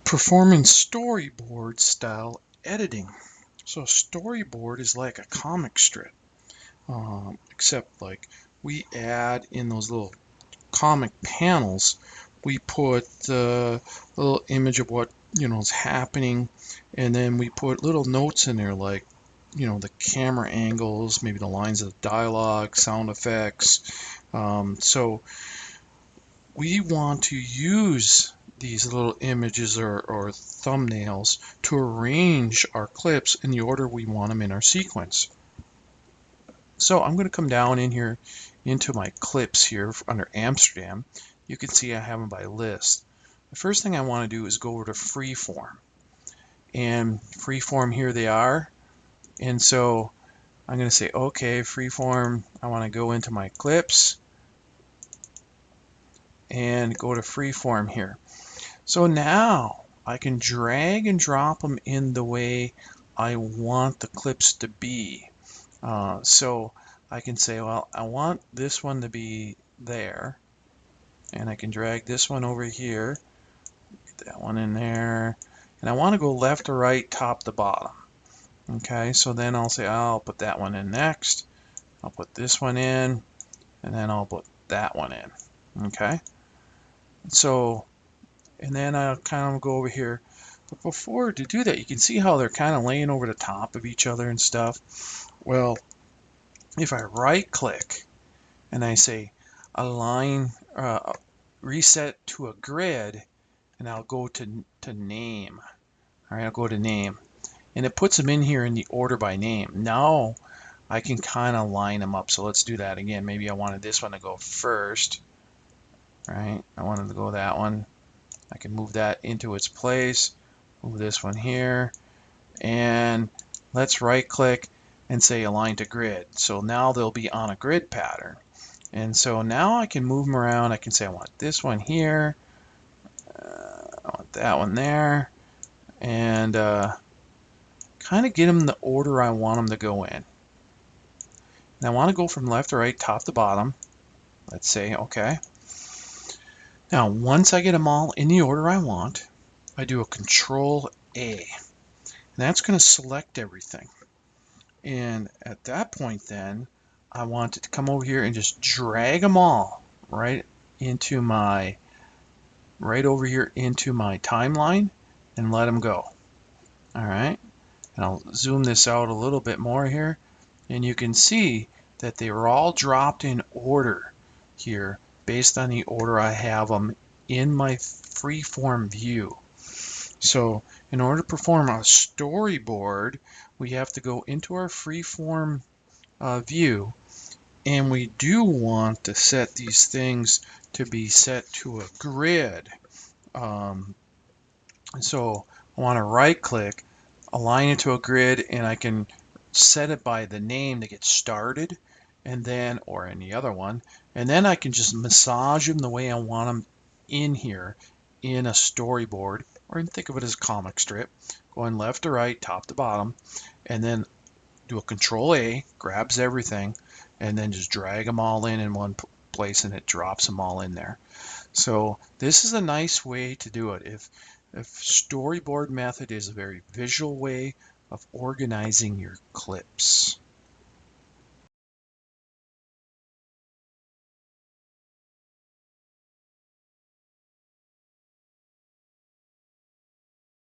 performing storyboard style editing. So storyboard is like a comic strip, except like we add in those little comic panels, we put the little image of what is happening, and then we put little notes in there like the camera angles, maybe the lines of dialogue, sound effects. So we want to use these little images or thumbnails to arrange our clips in the order we want them in our sequence. So I'm going to come down in here into my clips here under Amsterdam. You can see I have them by list. The first thing I want to do is go over to freeform. And freeform, here they are. And so I'm going to say, okay, freeform, I want to go into my clips and go to freeform here. So now I can drag and drop them in the way I want the clips to be. So I can say, well, I want this one to be there, and I can drag this one over here, get that one in there, and I want to go left to right, top to bottom. Okay, so then I'll say, I'll put that one in next, I'll put this one in, and then I'll put that one in. Okay, so, and then I'll kind of go over here. But before to do that, you can see how they're kind of laying over the top of each other and stuff. Well, if I right click and I say align, reset to a grid, and I'll go to name. All right, I'll go to name, and it puts them in here in the order by name. Now I can kind of line them up. So let's do that again. Maybe I wanted this one to go first. Right, I wanted to go that one. I can move that into its place. Move this one here, and let's right click and say align to grid. So now they'll be on a grid pattern. And so now I can move them around. I can say I want this one here, I want that one there, and kind of get them the order I want them to go in. And I want to go from left to right, top to bottom. Let's say okay. Now once I get them all in the order I want, I do a Control A, and that's going to select everything. And at that point then, I want it to come over here and just drag them all right over here into my timeline and let them go. All right, and I'll zoom this out a little bit more here, and you can see that they were all dropped in order here based on the order I have them in my freeform view. So in order to perform a storyboard, we have to go into our freeform view, and we do want to set these things to be set to a grid. So I want to right click, align it to a grid, and I can set it by the name to get started, and then, or any other one, and then I can just massage them the way I want them in here in a storyboard, or think of it as a comic strip, going left to right, top to bottom, and then do a Control A, grabs everything, and then just drag them all in one place, and it drops them all in there. So this is a nice way to do it. If storyboard method is a very visual way of organizing your clips.